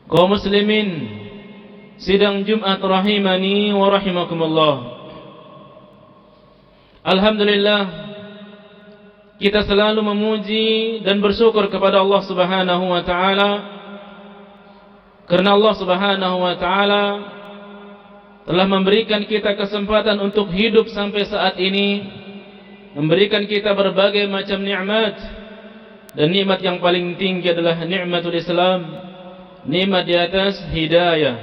Kaum muslimin, sidang Jumat rahimani wa rahimakumullah. Alhamdulillah, kita selalu memuji dan bersyukur kepada Allah Subhanahu wa taala, karena Allah Subhanahu wa taala telah memberikan kita kesempatan untuk hidup sampai saat ini, memberikan kita berbagai macam nikmat, dan nikmat yang paling tinggi adalah nikmatul Islam, nikmat di atas hidayah.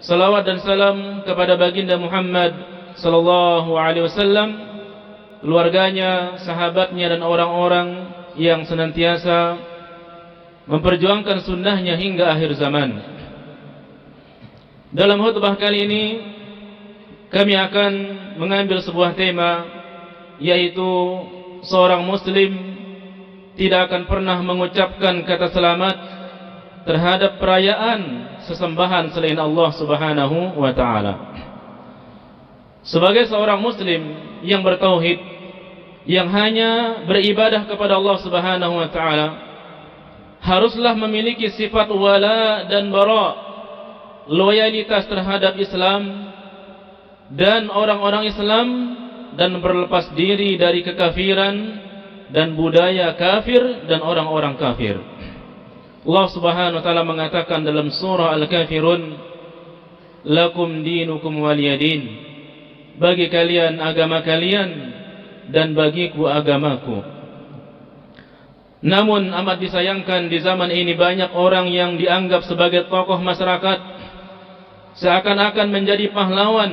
Salawat dan salam kepada baginda Muhammad sallallahu alaihi wasallam, keluarganya, sahabatnya, dan orang-orang yang senantiasa memperjuangkan sunnahnya hingga akhir zaman. Dalam khutbah kali ini kami akan mengambil sebuah tema, yaitu seorang muslim tidak akan pernah mengucapkan kata selamat terhadap perayaan sesembahan selain Allah Subhanahu wa taala. Sebagai seorang muslim yang bertauhid, yang hanya beribadah kepada Allah Subhanahu wa taala, haruslah memiliki sifat wala dan bara, loyalitas terhadap Islam dan orang-orang Islam, dan berlepas diri dari kekafiran dan budaya kafir dan orang-orang kafir. Allah Subhanahu wa taala mengatakan dalam surah Al-Kafirun, lakum dinukum waliyadin, bagi kalian agama kalian dan bagiku agamaku. Namun amat disayangkan di zaman ini banyak orang yang dianggap sebagai tokoh masyarakat, seakan-akan menjadi pahlawan,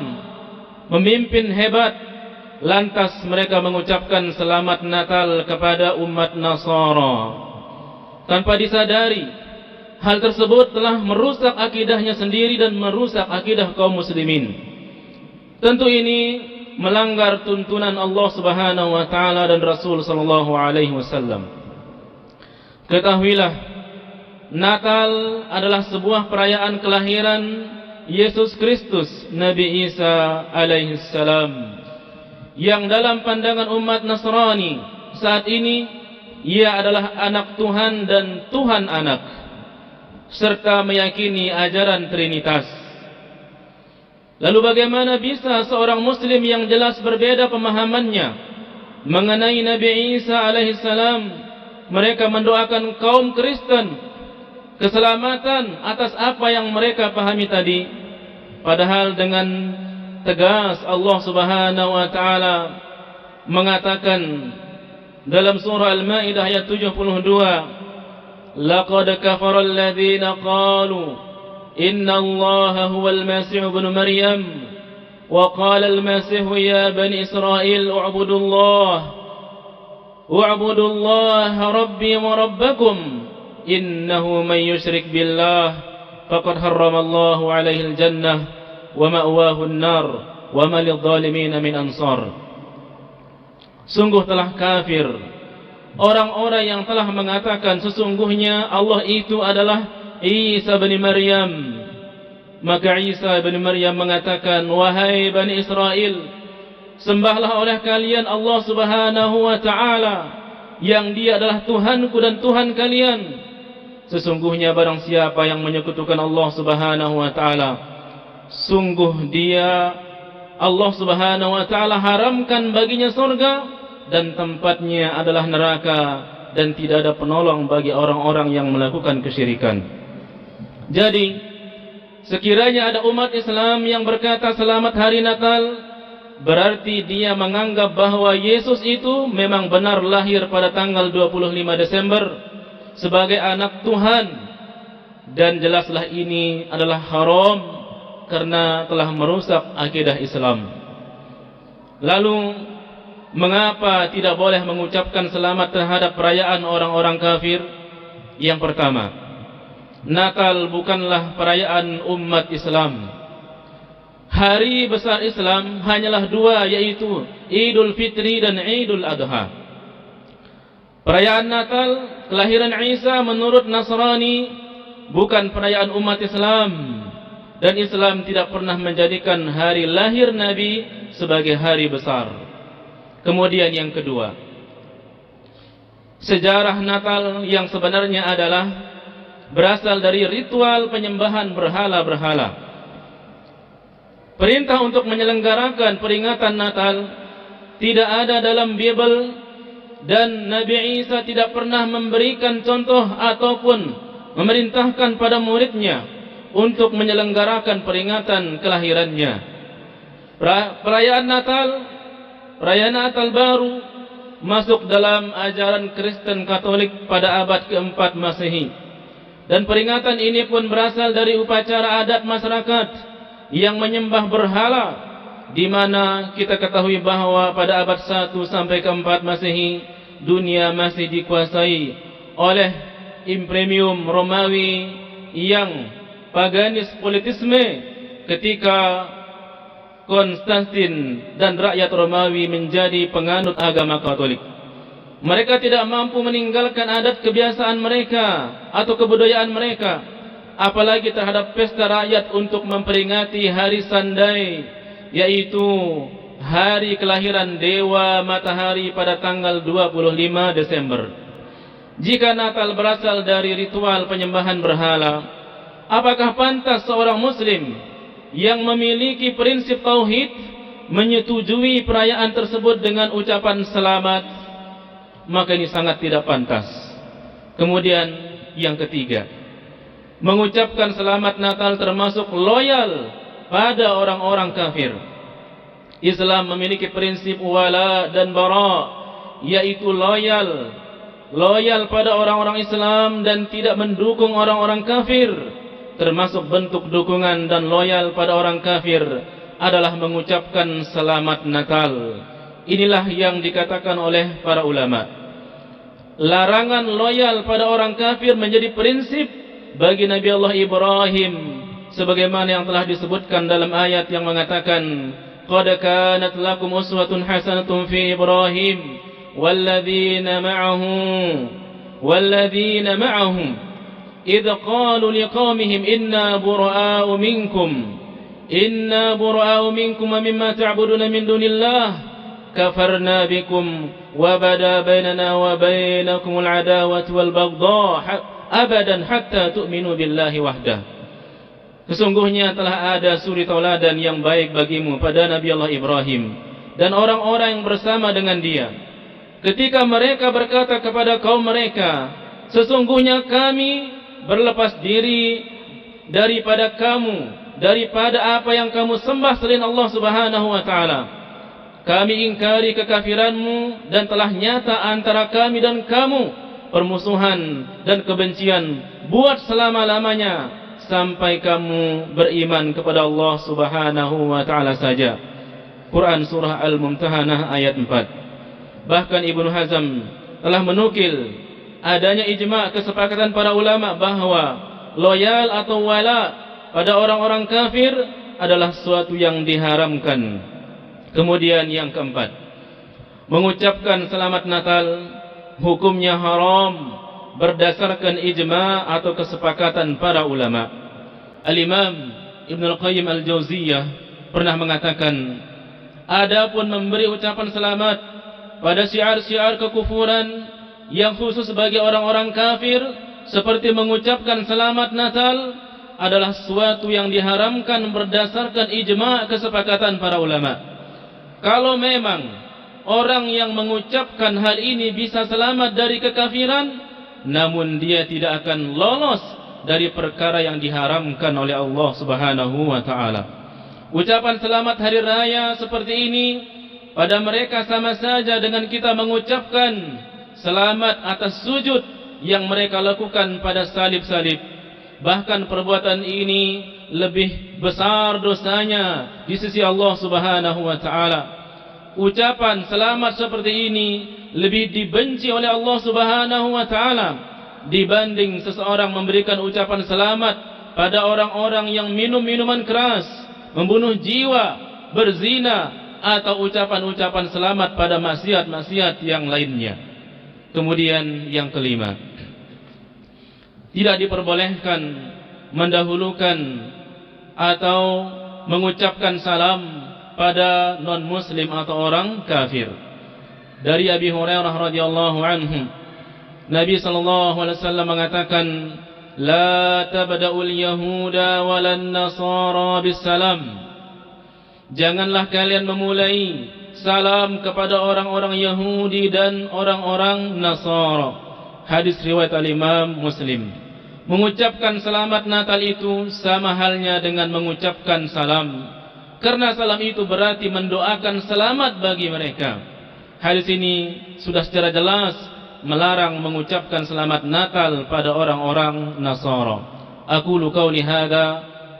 memimpin hebat, lantas mereka mengucapkan selamat Natal kepada umat Nasara tanpa disadari hal tersebut telah merusak akidahnya sendiri dan merusak akidah kaum muslimin. Tentu ini melanggar tuntunan Allah Subhanahu wa taala dan Rasul sallallahu alaihi wasallam. Ketahuilah, Natal adalah sebuah perayaan kelahiran Yesus Kristus, Nabi Isa alaihi salam, yang dalam pandangan umat Nasrani saat ini ia adalah anak Tuhan dan Tuhan anak, serta meyakini ajaran Trinitas. Lalu bagaimana bisa seorang muslim yang jelas berbeda pemahamannya mengenai Nabi Isa alaihissalam, mereka mendoakan kaum Kristen keselamatan atas apa yang mereka pahami tadi, padahal dengan tegas Allah Subhanahu wa taala mengatakan dalam surah Al-Maidah ayat 72, laqad kafara alladhina qalu inna Allaha huwal Masih ibn Maryam wa qala al-Masih ya bani Israil u'budullaha rabbi wa rabbakum innahu man yushrik billah faqad harrama Allahu alaihi al-jannah wa ma'wahu an-nar wa ma lidh-dhalimin min ansar. Sungguh telah kafir orang-orang yang telah mengatakan sesungguhnya Allah itu adalah Isa bin Maryam. Maka Isa bin Maryam mengatakan, wahai Bani Israel, sembahlah oleh kalian Allah Subhanahu wa taala, yang Dia adalah Tuhanku dan Tuhan kalian. Sesungguhnya barang siapa yang menyekutukan Allah Subhanahu wa taala, sungguh dia, Allah Subhanahu wa taala, haramkan baginya surga dan tempatnya adalah neraka, dan tidak ada penolong bagi orang-orang yang melakukan kesyirikan. Jadi, sekiranya ada umat Islam yang berkata selamat hari Natal, berarti dia menganggap bahwa Yesus itu memang benar lahir pada tanggal 25 Desember sebagai anak Tuhan, dan jelaslah ini adalah haram karena telah merusak akidah Islam. Lalu mengapa tidak boleh mengucapkan selamat terhadap perayaan orang-orang kafir? Yang pertama, Natal bukanlah perayaan umat Islam. Hari besar Islam hanyalah dua, yaitu Idul Fitri dan Idul Adha. Perayaan Natal, kelahiran Isa menurut Nasrani, bukan perayaan umat Islam, dan Islam tidak pernah menjadikan hari lahir Nabi sebagai hari besar. Kemudian yang kedua, sejarah Natal yang sebenarnya adalah berasal dari ritual penyembahan berhala-berhala. Perintah untuk menyelenggarakan peringatan Natal tidak ada dalam Bible, dan Nabi Isa tidak pernah memberikan contoh ataupun memerintahkan pada muridnya untuk menyelenggarakan peringatan kelahirannya. Perayaan Natal baru masuk dalam ajaran Kristen Katolik pada abad keempat Masehi, dan peringatan ini pun berasal dari upacara adat masyarakat yang menyembah berhala, di mana kita ketahui bahwa pada abad 1 sampai ke 4 Masehi dunia masih dikuasai oleh Imperium Romawi yang paganis politisme, ketika Konstantin dan rakyat Romawi menjadi penganut agama Katolik. Mereka tidak mampu meninggalkan adat kebiasaan mereka atau kebudayaan mereka, apalagi terhadap pesta rakyat untuk memperingati hari Sandai, yaitu hari kelahiran Dewa Matahari pada tanggal 25 Desember. Jika Natal berasal dari ritual penyembahan berhala, apakah pantas seorang Muslim yang memiliki prinsip tauhid menyetujui perayaan tersebut dengan ucapan selamat? Maka ini sangat tidak pantas. Kemudian yang ketiga, mengucapkan selamat Natal termasuk loyal pada orang-orang kafir. Islam memiliki prinsip wala dan bara, yaitu loyal pada orang-orang Islam dan tidak mendukung orang-orang kafir. Termasuk bentuk dukungan dan loyal pada orang kafir adalah mengucapkan selamat Natal. Inilah yang dikatakan oleh para ulama. Larangan loyal pada orang kafir menjadi prinsip bagi Nabi Allah Ibrahim, sebagaimana yang telah disebutkan dalam ayat yang mengatakan, qad kanat lakum uswatun hasanatun fi Ibrahim walladzina ma'ahu idh qalu liqaumihim inna bura'u minkum wa mimma ta'buduna min dunillah kafarna bikum wa bada bainana wa bainakum al-adawatu wal baghdha abadan hatta tu'minu billahi wahdah. Sesungguhnya telah ada suri tauladan yang baik bagimu pada Nabi Allah Ibrahim dan orang-orang yang bersama dengan dia, ketika mereka berkata kepada kaum mereka, sesungguhnya kami berlepas diri daripada kamu, daripada apa yang kamu sembah selain Allah Subhanahu wa ta'ala. Kami ingkari kekafiranmu dan telah nyata antara kami dan kamu permusuhan dan kebencian buat selama-lamanya sampai kamu beriman kepada Allah Subhanahu wa ta'ala saja. Quran Surah Al-Mumtahanah ayat 4. Bahkan Ibnu Hazm telah menukil adanya ijma' kesepakatan para ulama bahwa loyal atau wala pada orang-orang kafir adalah sesuatu yang diharamkan. Kemudian yang keempat, mengucapkan selamat Natal hukumnya haram berdasarkan ijma' atau kesepakatan para ulama. Al-Imam Ibnu Al-Qayyim Al-Jauziyah pernah mengatakan, adapun memberi ucapan selamat pada syiar-syiar kekufuran yang khusus bagi orang-orang kafir, seperti mengucapkan selamat Natal, adalah sesuatu yang diharamkan berdasarkan ijma' kesepakatan para ulama. Kalau memang orang yang mengucapkan hal ini bisa selamat dari kekafiran, namun dia tidak akan lolos dari perkara yang diharamkan oleh Allah Subhanahu wa ta'ala. Ucapan selamat hari raya seperti ini pada mereka sama saja dengan kita mengucapkan selamat atas sujud yang mereka lakukan pada salib-salib. Bahkan perbuatan ini lebih besar dosanya di sisi Allah Subhanahu wa ta'ala. Ucapan selamat seperti ini lebih dibenci oleh Allah Subhanahu wa ta'ala dibanding seseorang memberikan ucapan selamat pada orang-orang yang minum minuman keras, membunuh jiwa, berzina, atau ucapan-ucapan selamat pada maksiat-maksiat yang lainnya. Kemudian yang kelima, tidak diperbolehkan mendahulukan atau mengucapkan salam pada non-muslim atau orang kafir. Dari Abi Hurairah radhiyallahu anhu, Nabi sallallahu alaihi wasallam mengatakan, la tabda'ul yahuda walan nasara bisalam. Janganlah kalian memulai salam kepada orang-orang Yahudi dan orang-orang Nasara. Hadis riwayat al-Imam Muslim. Mengucapkan selamat Natal itu sama halnya dengan mengucapkan salam, karena salam itu berarti mendoakan selamat bagi mereka. Hadis ini sudah secara jelas melarang mengucapkan selamat Natal pada orang-orang Nasara. Aqulu qawli hadza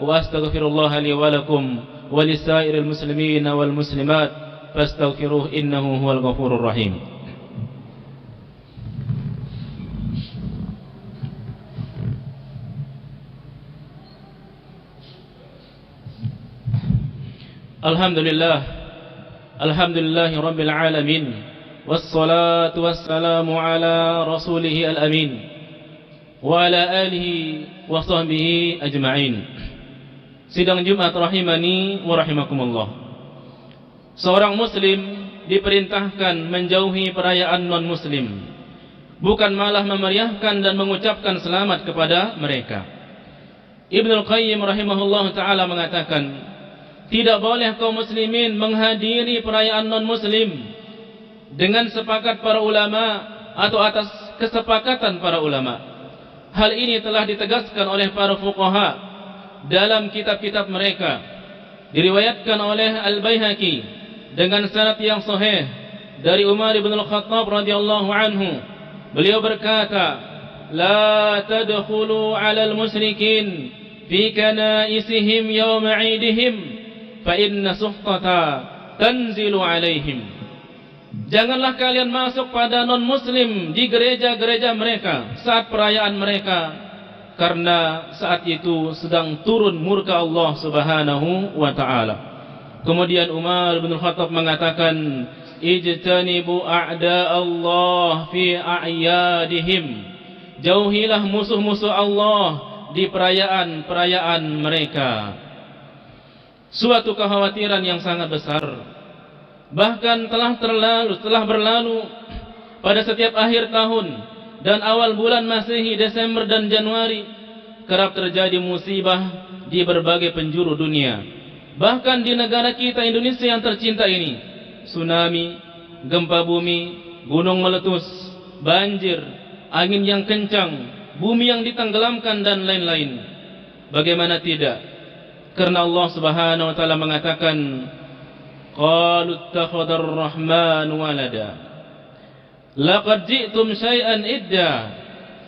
wa astaghfirullah li wa lakum wa lisairil muslimin wal muslimat fastaghfiruh innahu huwal ghafurur rahim. Alhamdulillah, alhamdulillahi rabbil alamin, wassalatu wassalamu ala rasulih al-amin wa ala alihi wa sahbihi ajma'in. Sidang Jumat rahimani wa rahimakumullah. Seorang muslim diperintahkan menjauhi perayaan non-muslim, bukan malah memeriahkan dan mengucapkan selamat kepada mereka. Ibnul Qayyim rahimahullah ta'ala mengatakan, tidak boleh kaum muslimin menghadiri perayaan non-muslim dengan sepakat para ulama atau atas kesepakatan para ulama. Hal ini telah ditegaskan oleh para fuqaha dalam kitab-kitab mereka. Diriwayatkan oleh Al-Baihaqi dengan sanad yang sahih dari Umar bin Al-Khattab radhiyallahu anhu. Beliau berkata, "La tadkhulu 'alal musyrikin fi kanaisihim yawma 'idihim fa inna suhtata tanzilu 'alaihim." Janganlah kalian masuk pada non-muslim di gereja-gereja mereka saat perayaan mereka, karena saat itu sedang turun murka Allah Subhanahu wa ta'ala. Kemudian Umar bin Khattab mengatakan, ijtanibu a'da Allah fi a'yadihim. Jauhilah musuh-musuh Allah di perayaan-perayaan mereka. Suatu kekhawatiran yang sangat besar bahkan telah berlalu pada setiap akhir tahun dan awal bulan Masehi, Desember dan Januari, kerap terjadi musibah di berbagai penjuru dunia. Bahkan di negara kita Indonesia yang tercinta ini, tsunami, gempa bumi, gunung meletus, banjir, angin yang kencang, bumi yang ditenggelamkan dan lain-lain. Bagaimana tidak? Karena Allah Subhanahu wa taala mengatakan, qalu ittakhadar rahman walada laqad ji'tum syai'an idda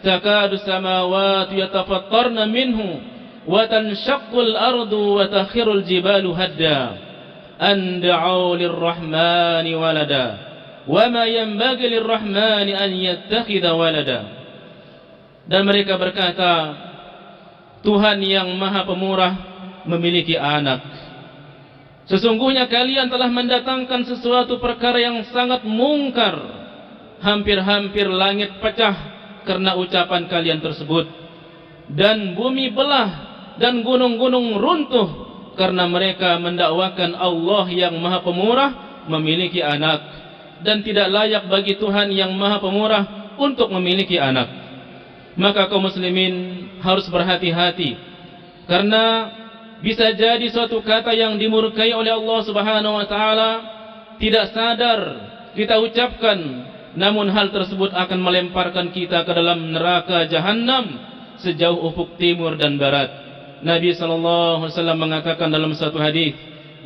takadu samawati yatafattarna minhu wa tanshaqqul ardu wa takhirul jibalu hadda an da'u lirrahmani walada wa ma yanbaghi lirrahmani an yattakhidha walada. Dan mereka berkata, Tuhan yang Maha Pemurah memiliki anak. Sesungguhnya kalian telah mendatangkan sesuatu perkara yang sangat mungkar. Hampir-hampir langit pecah karena ucapan kalian tersebut, dan bumi belah dan gunung-gunung runtuh karena mereka mendakwakan Allah yang Maha Pemurah memiliki anak, dan tidak layak bagi Tuhan yang Maha Pemurah untuk memiliki anak. Maka kaum muslimin harus berhati-hati, karena bisa jadi suatu kata yang dimurkai oleh Allah Subhanahu wa taala tidak sadar kita ucapkan, namun hal tersebut akan melemparkan kita ke dalam neraka jahanam sejauh ufuk timur dan barat. Nabi sallallahu alaihi wasallam mengatakan dalam satu hadis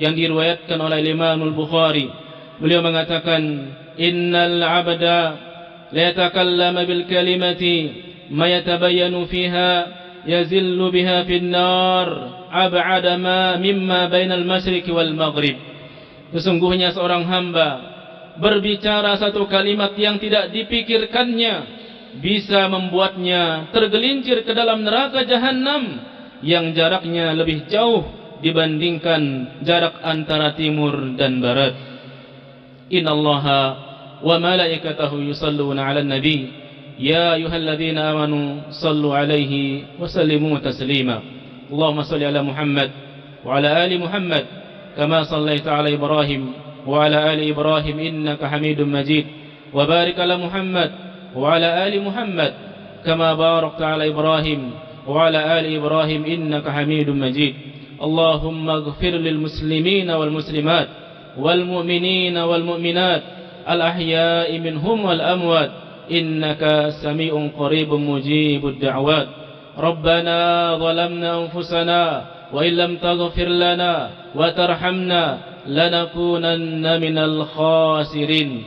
yang diriwayatkan oleh Imam Al-Bukhari, beliau mengatakan, innal 'abda la yatakallamu bil kalimati ma yatabayyanu fiha yazillu biha fin nar ab'ada ma mimma bainal masyriq wal maghrib. Sesungguhnya seorang hamba berbicara satu kalimat yang tidak dipikirkannya bisa membuatnya tergelincir ke dalam neraka jahanam yang jaraknya lebih jauh dibandingkan jarak antara timur dan barat. Innallaha wa malaikatahu yusalluna 'alan nabi ya ayyuhalladzina amanu sallu 'alaihi wa sallimu taslima. Allahumma shalli 'ala Muhammad wa 'ala ali Muhammad kama shallaita 'ala Ibrahim wa 'ala ali Ibrahim innaka Hamidum Majid. Wa barik 'ala Muhammad wa 'ala ali Muhammad kama barakta 'ala Ibrahim وعلى آل إبراهيم إنك حميد مجيد اللهم اغفر للمسلمين والمسلمات والمؤمنين والمؤمنات الأحياء منهم والأموات إنك سميع قريب مجيب الدعوات ربنا ظلمنا أنفسنا وإن لم تغفر لنا وترحمنا لنكونن من الخاسرين